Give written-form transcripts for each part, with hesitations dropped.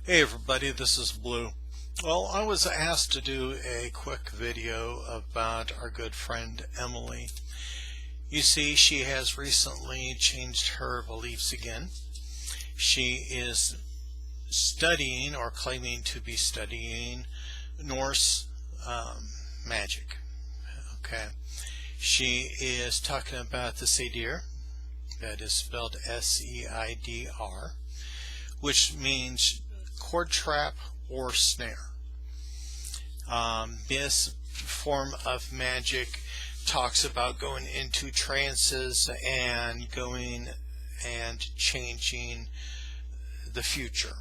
Hey everybody, this is Blue. Well, I was asked to do a quick video about our good friend Emily. You see, she has recently changed her beliefs again. She is studying or claiming to be studying Norse magic. Okay. She is talking about the Seidr, that is spelled S-E-I-D-R, which means cord trap or snare. This form of magic talks about going into trances and going and changing the future.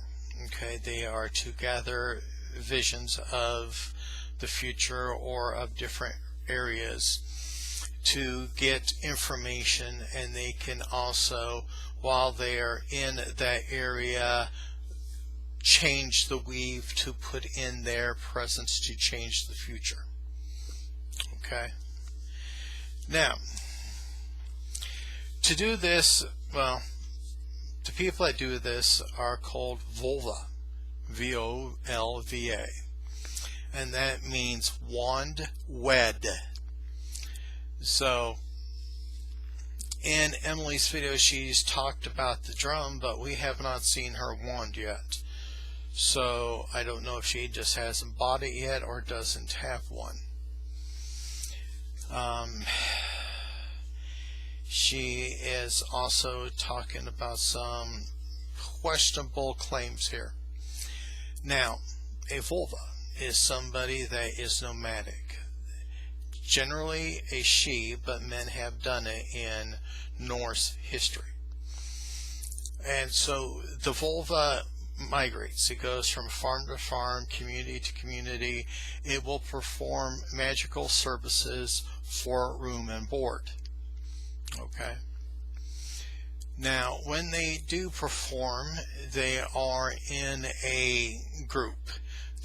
Okay, they are to gather visions of the future or of different areas to get information, and they can also, while they are in that area, change the weave to put in their presence to change the future. Okay. Now, to do this, well, the people that do this are called Volva, V-O-L-V-A, and that means wand wed. So in Emily's video, she's talked about the drum, but we have not seen her wand yet. So I don't know if she just hasn't bought it yet or doesn't have one. She is also talking about some questionable claims here. Now, a Volva is somebody that is nomadic. Generally a she, but men have done it in Norse history. And so the Volva migrates. It goes from farm to farm, community to community. It will perform magical services for room and board. Okay. Now, when they do perform, they are in a group.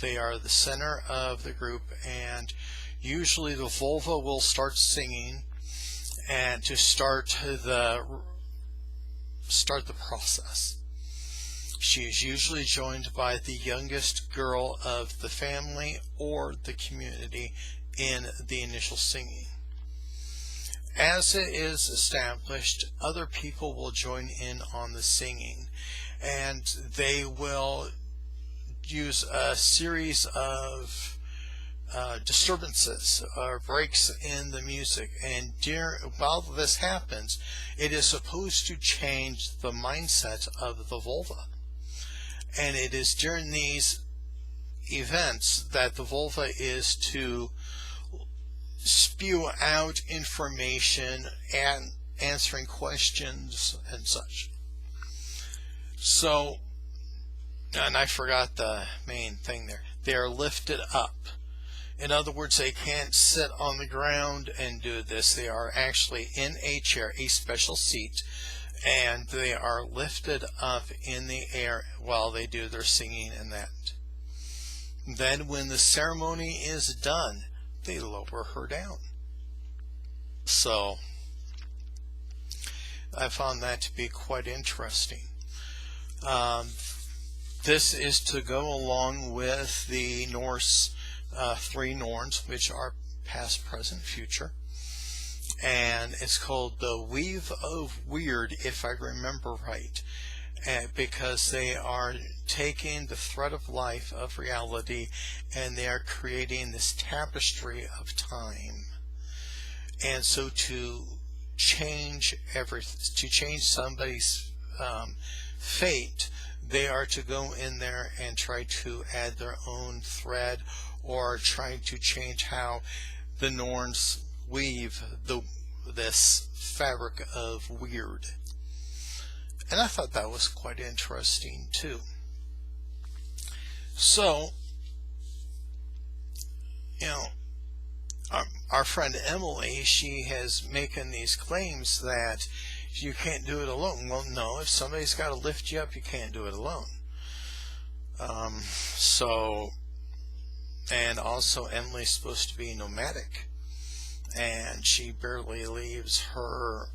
They are the center of the group, and usually the Volva will start singing and to start the process. She is usually joined by the youngest girl of the family or the community in the initial singing. As it is established, other people will join in on the singing, and they will use a series of disturbances or breaks in the music, and while this happens, it is supposed to change the mindset of the Volva. And it is during these events that the Volva is to spew out information and answering questions and such. So, and I forgot the main thing there. They are lifted up. In other words, they can't sit on the ground and do this. They are actually in a chair, a special seat, and they are lifted up in the air while they do their singing and that. Then when the ceremony is done, they lower her down. So I found that to be quite interesting. This is to go along with the Norse three Norns, which are past, present, future. And it's called the Weave of Weird, if I remember right, because they are taking the thread of life, of reality, and they are creating this tapestry of time. And so to change somebody's fate, they are to go in there and try to add their own thread, or trying to change how the Norns weave this fabric of weird. And I thought that was quite interesting too. So, you know, our friend Emily, she has making these claims that you can't do it alone. Well, no, if somebody's got to lift you up, you can't do it alone. And also Emily's supposed to be nomadic, and she barely leaves her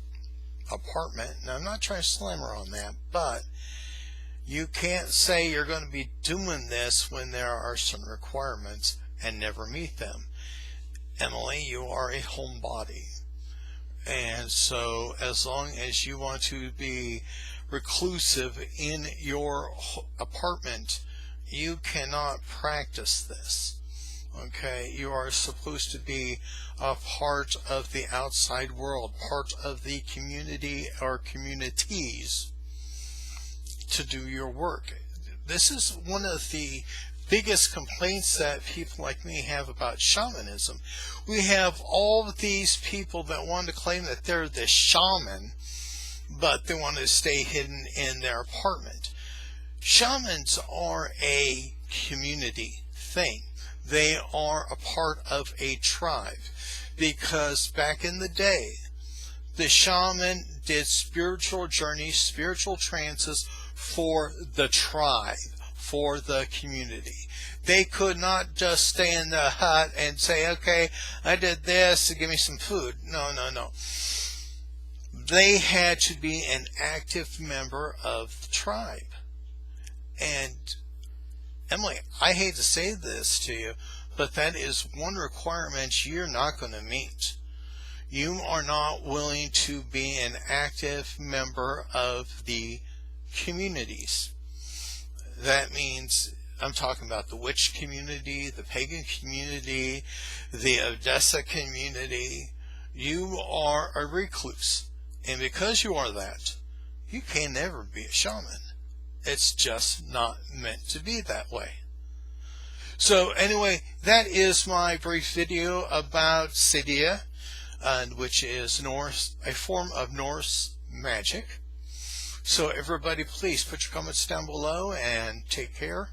apartment. Now, I'm not trying to slam her on that, but You can't say you're going to be doing this when there are certain requirements and never meet them. Emily, you are a homebody. And so as long as you want to be reclusive in your apartment, you cannot practice this. Okay, you are supposed to be a part of the outside world, part of the community or communities to do your work. This is one of the biggest complaints that people like me have about shamanism. We have all of these people that want to claim that they're the shaman, but they want to stay hidden in their apartment. Shamans are a community thing. They are a part of a tribe, because back in the day, the shaman did spiritual journeys, spiritual trances for the tribe, for the community. They could not just stay in the hut and say, okay, I did this, give me some food. No, no, no. They had to be an active member of the tribe. And Emily, I hate to say this to you, but that is one requirement you're not going to meet. You are not willing to be an active member of the communities. That means I'm talking about the witch community, the pagan community, the Odessa community. You are a recluse. And because you are that, you can never be a shaman. It's just not meant to be that way. So anyway, that is my brief video about Seidr, which is Norse, a form of Norse magic. So everybody, please put your comments down below and take care.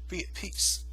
Be at peace.